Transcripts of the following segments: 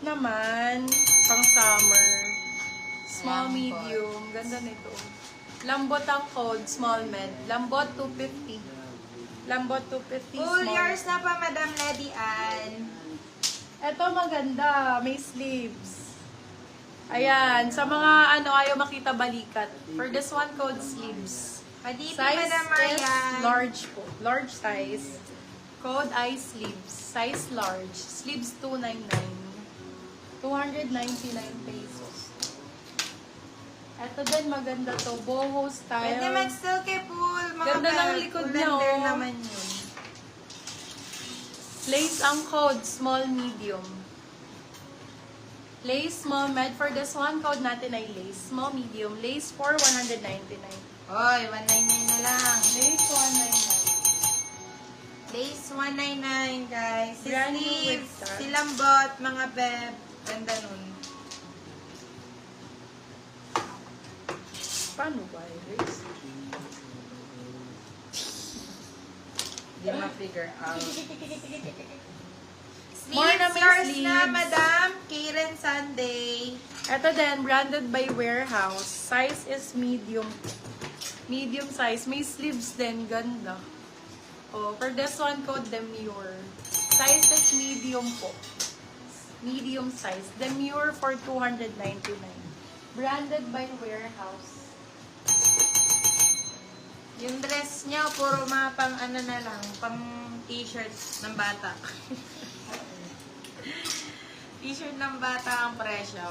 naman. Pang summer. Small, Lambot. medium. Ganda nito. Lambot ang code. Small, med. Lambot 250. Lambot 250. Full Small. yours na pa, Madam Lady Ann. Ito maganda. May sleeves. Ayan. Sa mga ayaw makita balikat. For this one, code sleeves. Padipi, Size Madam is Marian. large po. Large size. Code I sleeves. Size large. Sleeves 299. 299 pesos. Ito din maganda to. Boho style. Pwede mag-silky pool. Mga Ganda ng likod niya, Colander oh. naman yun. Lace ang code. Small, medium. Lace, small, med. For this one, code natin ay lace. Small, medium. Lace for 199. Oy, 199 na lang. Lace 199. Lace 199, guys. Si Brand new sleeves, with that. si lambot, mga beb. Ganda nun. Paano ba, Iris? Hindi ma-figure out. More na Sleeves, may yours na, sleeves. Madam. Karen Sunday. Ito din, branded by Warehouse. Size is medium. Medium size. May sleeves din. Ganda. Oh, for this one, code Demure. Size is medium po. Medium size. Demure for 299. Branded by Warehouse. Yung dress niya, puro mga pang ano na lang, pang t-shirt ng bata. T-shirt ng bata ang presyo.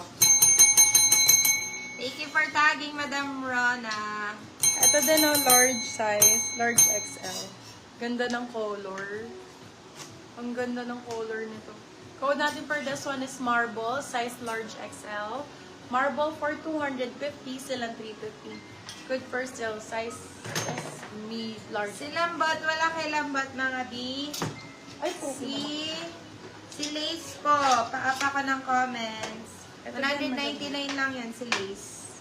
Thank you for tagging, Madam Rona. Ito din ang large size. Large XL. Ganda ng color. Ang ganda ng color nito. Code natin for this one is Marble. Size large XL. Marble for 250. Silang 350. Good for sale. Size is large. Si Lambot, wala kay Lambot, mga B. Ay, po. Si Lace po, paapa ko ng comments. Ito din 199 lang yan si Lace.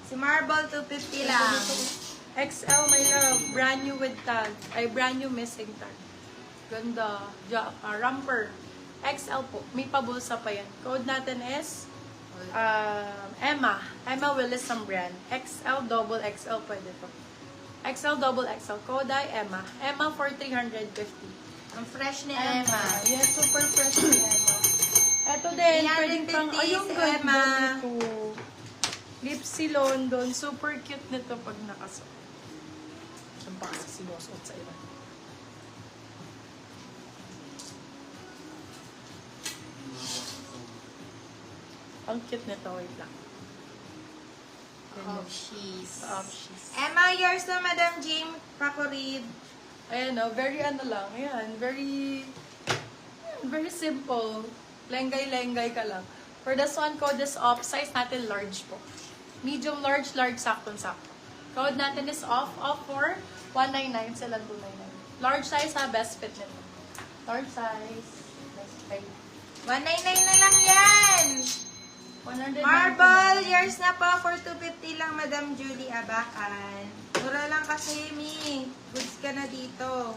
Si Marble, 250 lang. XL, my love. Brand new with tag. Ay, brand new missing tag. Ganda. Romper. XL po. May pabulsa pa yan. Code natin is Emma. Emma Willis ang brand. XL, double XL pwede to. XL, double XL. Code ay Emma. Emma for 350. Ang fresh ni Emma. Yes, super fresh ni Emma. Ito din, pwedeng pang, 350 ayun, si ganda Emma. nito. Lipsy London. Super cute nito pag nakasuot. Saan pa kasi sinusuot sa iba? Ang cute nito, wait lang. Oh, she's. She's. Emma, yours na, Madam Jim Pacorib. Ayan o, very ano lang. Ayan, very simple. Lenggay-lenggay ka lang. For this one, code is off. Size natin large po. Medium, large, saktong-sakto. Code natin is off for 199 sila 299. Large size ha, best fit nito. Large size, best fit. 199 na lang yan. 199. Marble, yours na po for 250 lang, Madam Julie Abacan. Mura lang kasi, Mi. Goods ka na dito.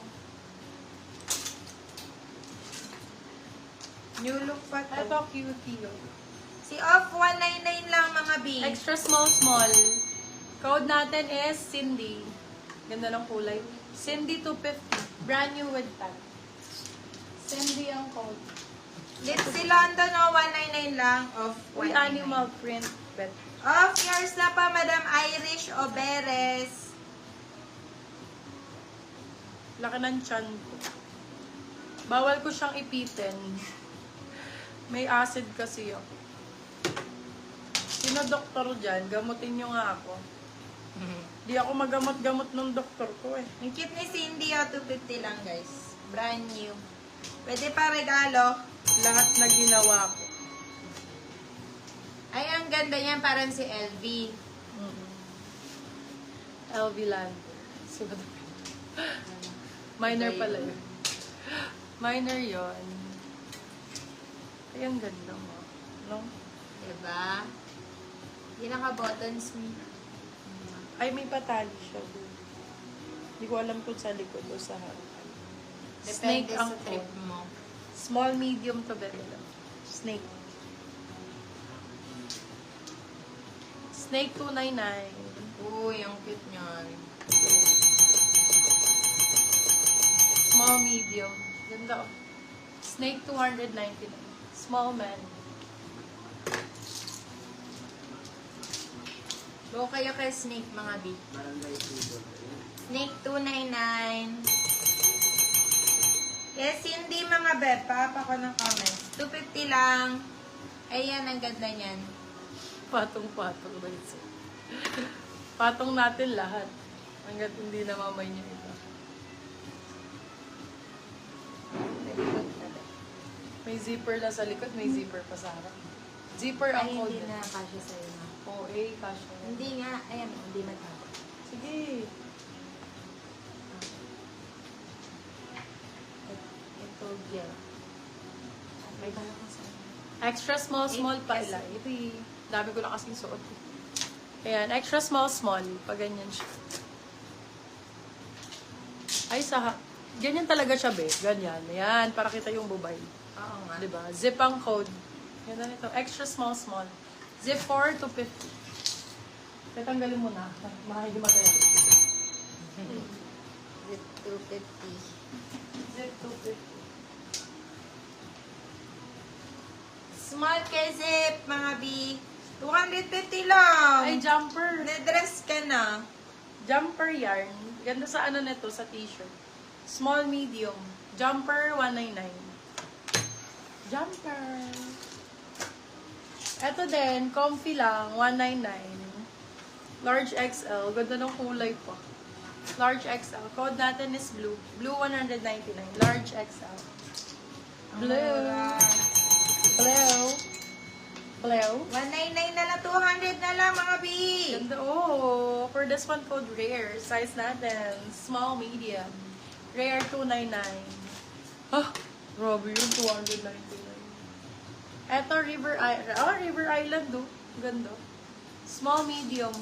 New look pa to. Ito, cutie yun. Si off, 199 lang, mga B. Extra small. Code natin is Cindy. Ganda ng kulay. Cindy 250. Brand new with tag. Cindy ang code. Si London, 199 lang. Off, Uy, 199. animal print. Bet. Off, yours na pa, Madam Irish Oberes. Laki ng tiyan ko. Bawal ko siyang ipitin. May acid kasi ako. Sino doktor dyan? Gamutin nyo nga ako. Di ako magamot-gamot ng doktor ko eh. Ang cute ni Cindy, 250 lang, guys. Brand new. Pwede pa regalo. Lahat na ginawa ko. Ay, ang ganda yan. Parang si LV. LV Land. Minor pala yun. Minor yun. Ay, ang ganda mo. No? Diba? Hindi naka-buttons mo. Ay, may patali siya. Hindi ko alam kung sa likod o sa harapan. Depende sa ang trip code. mo. Small, medium to very low. Snake. Snake 299. Uy, ang cute niyan. Small, medium. Ganda. Oh. Snake 299. Small man. Go kayo kay Snake, mga B. Snake 299. Yes, hindi mga beb. Pa ko ng comments. 250 lang. Ayan, ang ganda niyan. Patong-patong ba ito? Patong natin lahat. Hanggat hindi namamay niyo ito. May zipper na sa likod, may zipper pa sa harap. Zipper ang Ay, code. hindi na kasya sa'yo na. Oo, kasha. Hindi nga. Ayan, hindi matapos. Sige. Ito, gel. May kala ko sa'yo. Extra small pa Yes. ila. Ito dami ko na kasing suot. Ayan, extra small. Pag ganyan siya. Ay, ganyan talaga siya, be. Ganyan. Ayan, para kita yung bubay. Oo nga. Diba? Zip ang code. Ganda nito. Extra small. Zip 4 to 50. Tatanggalin mo na. Makikimata yan. Zip 250. Zip 250. Small kay Zip, mga B. 250 lang. Ay, jumper. Na-dress ka na. Jumper yarn. Ganda sa ano nito, sa t-shirt. Small, medium. Jumper, 199. Jumper. Ito din, comfy lang, 199. Large XL. Ganda ng kulay pa. Large XL. Code natin is blue. Blue, 199. Large XL. Blue. Blue. 199 na lang, 200 na lang, mga B. Ganda, oh. For this one, code rare. Size natin, small, medium. Rare, 299. Ah, grabe yun, 299. Eto, River Island, oh. Ganda. Small, medium.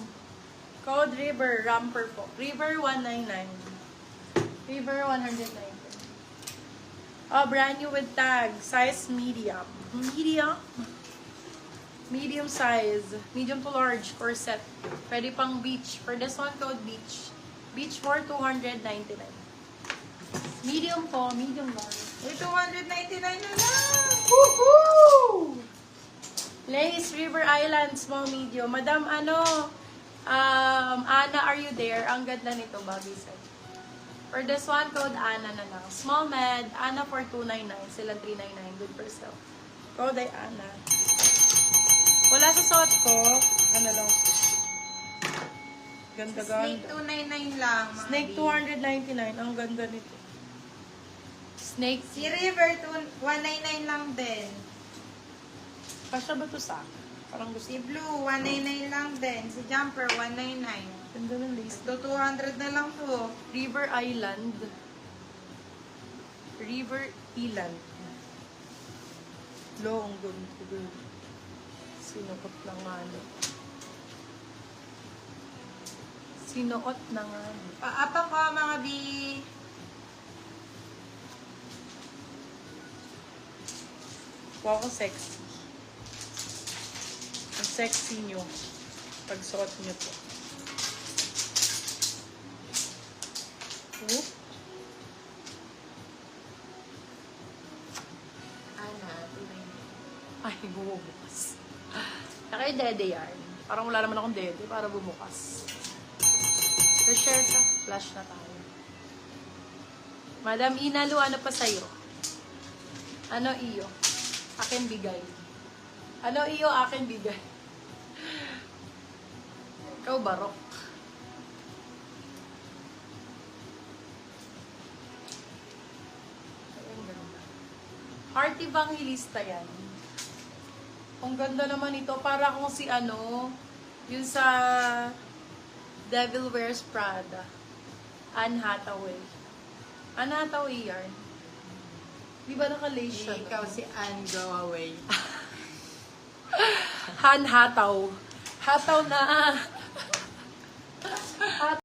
Code River, Ramper po. River, 199. River, 190. Oh, brand new with tag. Size, medium. Medium size. Medium to large for set. Pwede pang beach. For this one, code beach. Beach for 299. Medium po, medium large. Uy, 299 na lang. Woohoo! Lace, River Island, small, medium. Madam, Ana, are you there? Ang ganda nito, bagay set. For this one, code Ana na lang. Small med, Ana for 299. Sila 399. Good for sale. Code ay Ana. Wala sa suot ko. Ano lang. Ganda, Snake ganda. 299 lang, mga Snake B. 299. Ang ganda nito. Snake. Si River, 199 lang din. Kasya ba to sa akin? Parang gusto. Si Blue, 199 lang din. Si Jumper, 199. Ganda ng lace. Ito, 200 na lang to. River Island. River Island. Long ganda. Sinuot na nga. Sinuot na nga. Paapa ko, mga B. Wow, sexy. Ang sexy nyo. Pag suot nyo to. Whoop. Ana, 299. Ay, bumubukas. Nakay dede yan. Parang wala naman akong dede para bumukas. So-share ka. Flash na tayo. Madam Inalu, ano pa sa'yo? Ano iyo? Akin bigay. Ano iyo, akin bigay. Ikaw barok. Ang ganda. Heart Evangelista yan. Ang ganda naman ito. Para kung si yun sa Devil Wears Prada. Anne Hathaway. Anne Hathaway yarn. Di ba naka-lace siya? Ikaw si Anne, go away. Han Hataw. Hataw na.